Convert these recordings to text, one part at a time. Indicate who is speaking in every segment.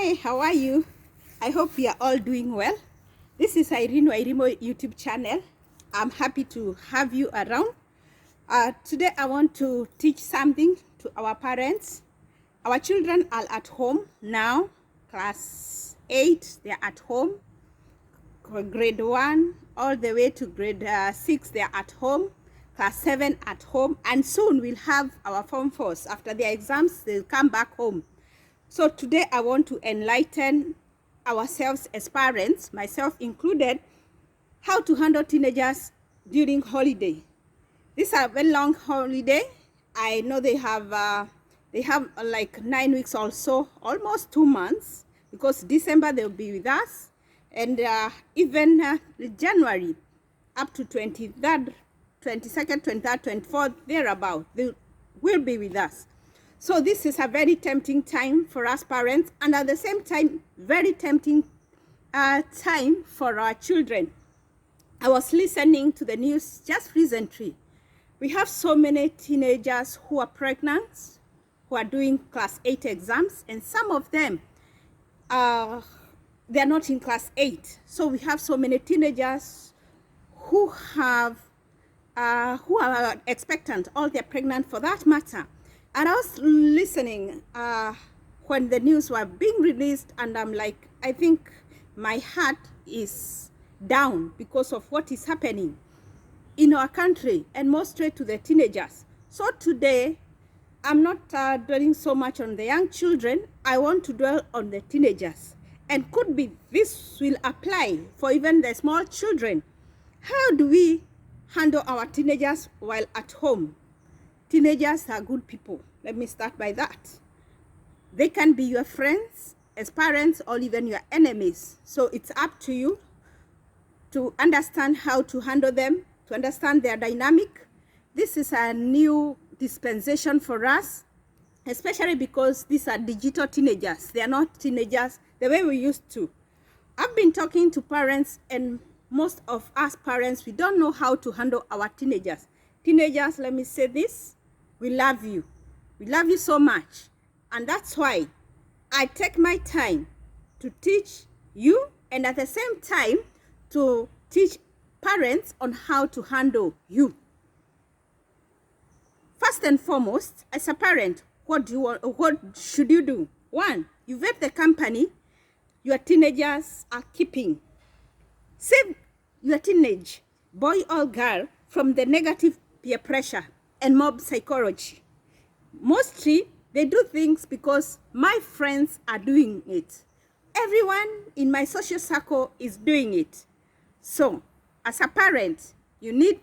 Speaker 1: Hi, how are you? I hope you are all doing well. This is Irene Wairimo YouTube channel. I'm happy to have you around. Today I want to teach something to our parents. Our children are at home now, class 8, they're at home. Grade 1 all the way to grade 6, they're at home. Class 7 at home, and soon we'll have our Form 4s. After their exams, they'll come back home. So today I want to enlighten ourselves as parents, myself included, how to handle teenagers during holiday. These are very long holiday. I know they have like 9 weeks or so, almost 2 months, because December they'll be with us, and even January up to 23rd, 22nd, 23rd, 24th, thereabout, they will be with us. So this is a very tempting time for us parents, and at the same time, very tempting time for our children. I was listening to the news just recently. We have so many teenagers who are pregnant, who are doing class 8 exams, and some of them, they're not in class 8. So we have so many teenagers who are expectant, or they're pregnant for that matter. And I was listening when the news were being released, and I'm like, I think my heart is down because of what is happening in our country, and more straight to the teenagers. So today, I'm not dwelling so much on the young children. I want to dwell on the teenagers. And could be this will apply for even the small children. How do we handle our teenagers while at home? Teenagers are good people. Let me start by that. They can be your friends as parents, or even your enemies. So it's up to you to understand how to handle them, to understand their dynamic. This is a new dispensation for us, especially because these are digital teenagers. They are not teenagers the way we used to. I've been talking to parents, and most of us parents, we don't know how to handle our teenagers. Teenagers, let me say this, we love you. We love you so much. And that's why I take my time to teach you, and at the same time to teach parents on how to handle you. First and foremost, as a parent, what should you do? 1, you vet the company your teenagers are keeping. Save your teenage boy or girl from the negative peer pressure and mob psychology. Mostly, they do things because my friends are doing it. Everyone in my social circle is doing it. So, as a parent, you need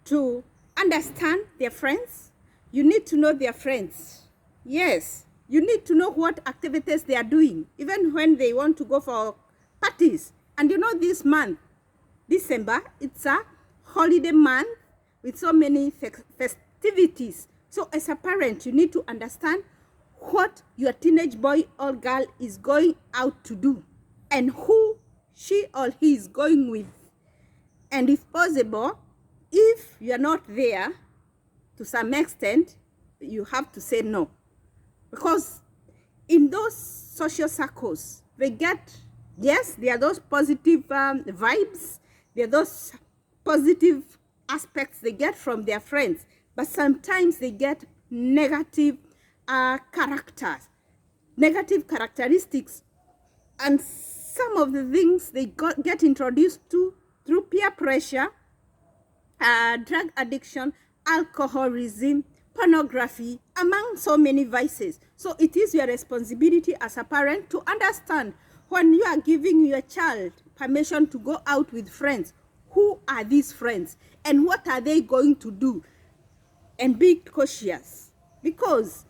Speaker 1: to understand their friends. You need to know their friends. Yes, you need to know what activities they are doing, even when they want to go for parties. And you know, this month, December, it's a holiday month with so many festivities. So as a parent, you need to understand what your teenage boy or girl is going out to do, and who she or he is going with. And if possible, if you're not there to some extent, you have to say no. Because in those social circles, they get, yes, there are those positive vibes, there are those positive aspects they get from their friends, but sometimes they get negative characters, negative characteristics, and some of the things they get introduced to through peer pressure, drug addiction, alcoholism, pornography, among so many vices. So it is your responsibility as a parent to understand, when you are giving your child permission to go out with friends, who are these friends and what are they going to do? And be cautious, because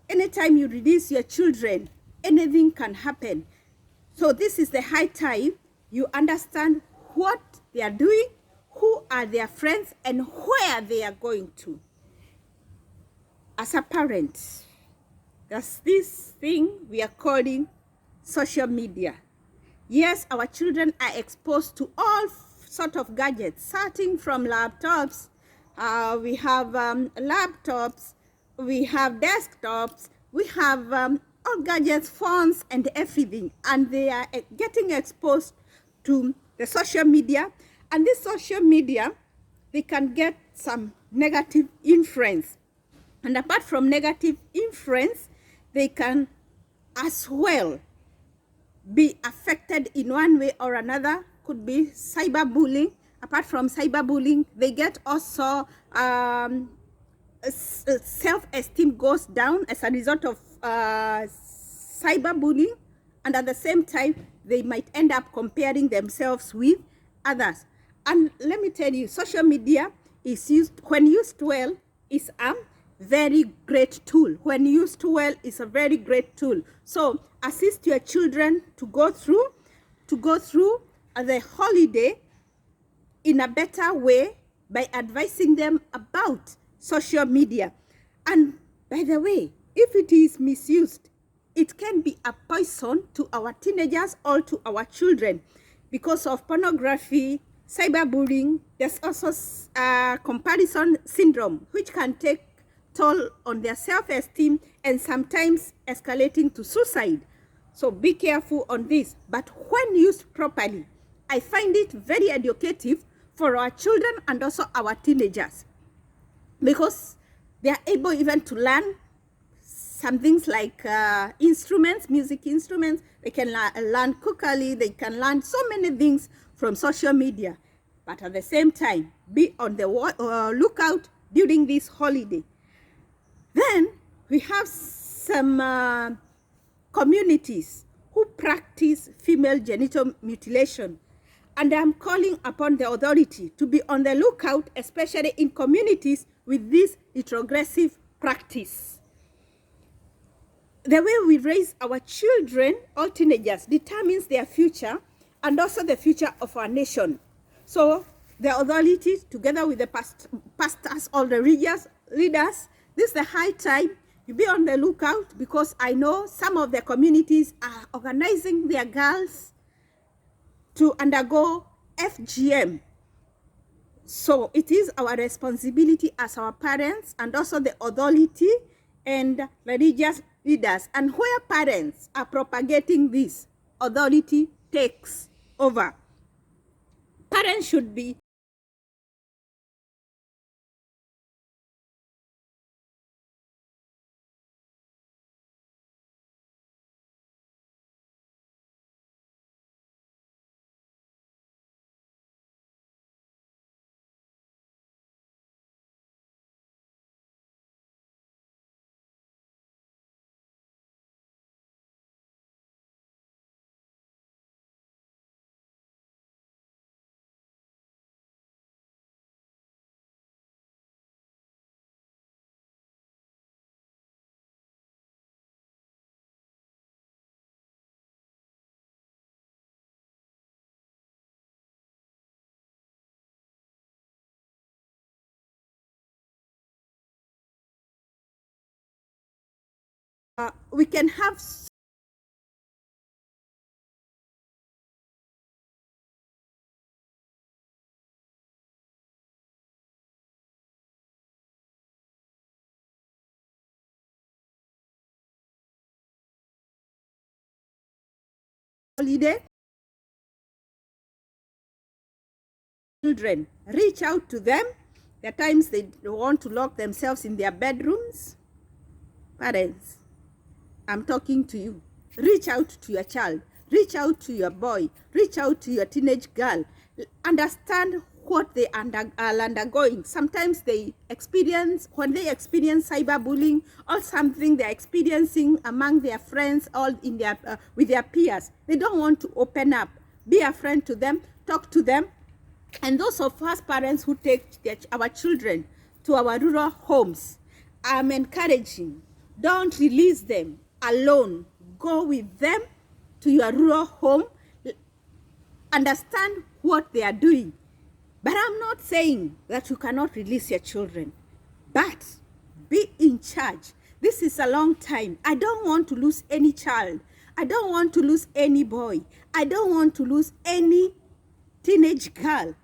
Speaker 1: anytime you release your children, anything can happen. So this is the high time you understand what they are doing, who are their friends, and where they are going to. As a parent, there's this thing we are calling social media. Yes, our children are exposed to all sort of gadgets, starting from laptops. We have laptops, we have desktops, we have all gadgets, phones, and everything. And they are getting exposed to the social media. And this social media, they can get some negative influence. And apart from negative influence, they can as well be affected in one way or another. Could be cyberbullying. Apart from cyberbullying, they get also self-esteem goes down as a result of cyberbullying, and at the same time they might end up comparing themselves with others. And let me tell you, social media is used, when used well, is a very great tool. When used well, is a very great tool. So assist your children to go through the holiday in a better way by advising them about social media. And by the way, if it is misused, it can be a poison to our teenagers or to our children because of pornography, cyberbullying. There's also comparison syndrome, which can take toll on their self-esteem and sometimes escalating to suicide. So be careful on this. But when used properly, I find it very educative for our children and also our teenagers, because they are able even to learn some things like instruments, music instruments. They can learn cookery. They can learn so many things from social media. But at the same time, be on the lookout during this holiday. Then we have some communities who practice female genital mutilation. And I'm calling upon the authority to be on the lookout, especially in communities with this retrogressive practice. The way we raise our children or teenagers determines their future and also the future of our nation. So the authority, together with the pastors or the religious leaders, this is the high time you be on the lookout, because I know some of the communities are organizing their girls to undergo FGM. So it is our responsibility as our parents and also the authority and religious leaders. And where parents are propagating this, authority takes over. Parents should be we can have holiday. Children, reach out to them. There are times they want to lock themselves in their bedrooms. Parents, I'm talking to you. Reach out to your child. Reach out to your boy. Reach out to your teenage girl. Understand what they are undergoing. Sometimes they experience, when they experience cyberbullying or something they're experiencing among their friends or in their with their peers, they don't want to open up. Be a friend to them. Talk to them. And those of us parents who take our children to our rural homes, I'm encouraging, don't release them alone. Go with them to your rural home. Understand what they are doing. But I'm not saying that you cannot release your children. But be in charge. This is a long time. I don't want to lose any child. I don't want to lose any boy. I don't want to lose any teenage girl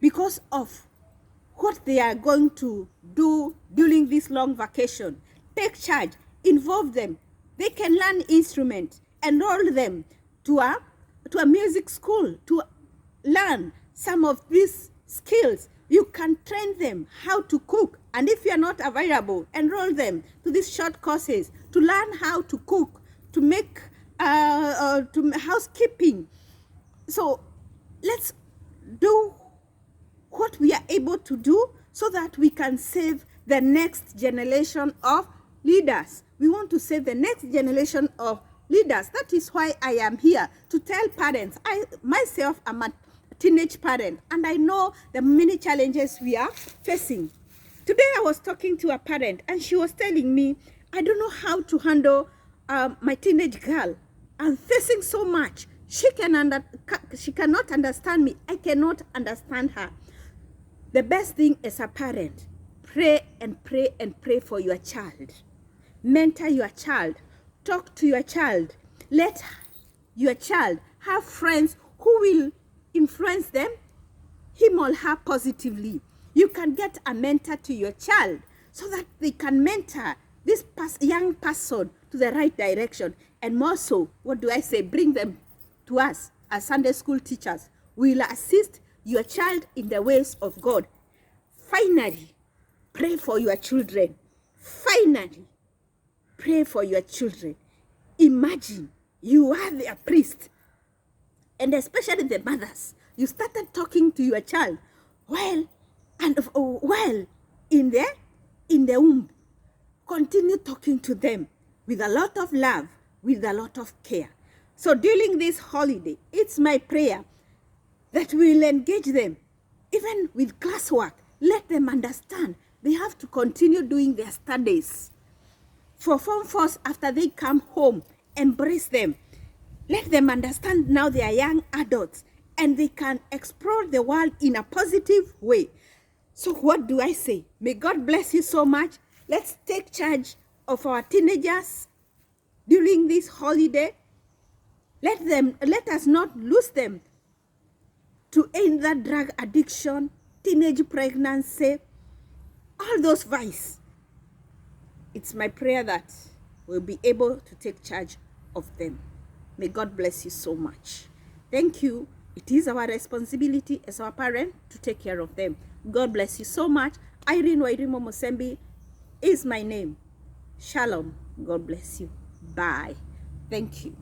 Speaker 1: because of what they are going to do during this long vacation. Take charge, involve them, They can learn instrument, enroll them to a music school to learn some of these skills. You can train them how to cook, and if you are not available, enroll them to these short courses to learn how to cook, to make to housekeeping. So let's do what we are able to do so that we can save the next generation of leaders. We want to save the next generation of leaders. That is why I am here to tell parents. I myself am a teenage parent, and I know the many challenges we are facing. Today I was talking to a parent, and she was telling me, I don't know how to handle my teenage girl. I'm facing so much. She cannot understand me. I cannot understand her. The best thing as a parent, pray and pray and pray for your child. Mentor your child. Talk to your child. Let your child have friends who will influence them, him or her, positively. You can get a mentor to your child so that they can mentor this young person to the right direction. And more so, what do I say? Bring them to us as Sunday school teachers. We will assist your child in the ways of God. Finally, pray for your children. Finally, pray for your children. Imagine you are their priest, and especially the mothers. You started talking to your child while in the womb. Continue talking to them with a lot of love, with a lot of care. So during this holiday, it's my prayer that we will engage them, even with classwork. Let them understand they have to continue doing their studies. For Form 4s, after they come home, embrace them. Let them understand now they are young adults and they can explore the world in a positive way. So what do I say? May God bless you so much. Let's take charge of our teenagers during this holiday. Let us not lose them to end that drug addiction, teenage pregnancy, all those vices. It's my prayer that we'll be able to take charge of them. May God bless you so much. Thank you. It is our responsibility as our parent to take care of them. God bless you so much. Irene Wairimo Musembi is my name. Shalom. God bless you. Bye. Thank you.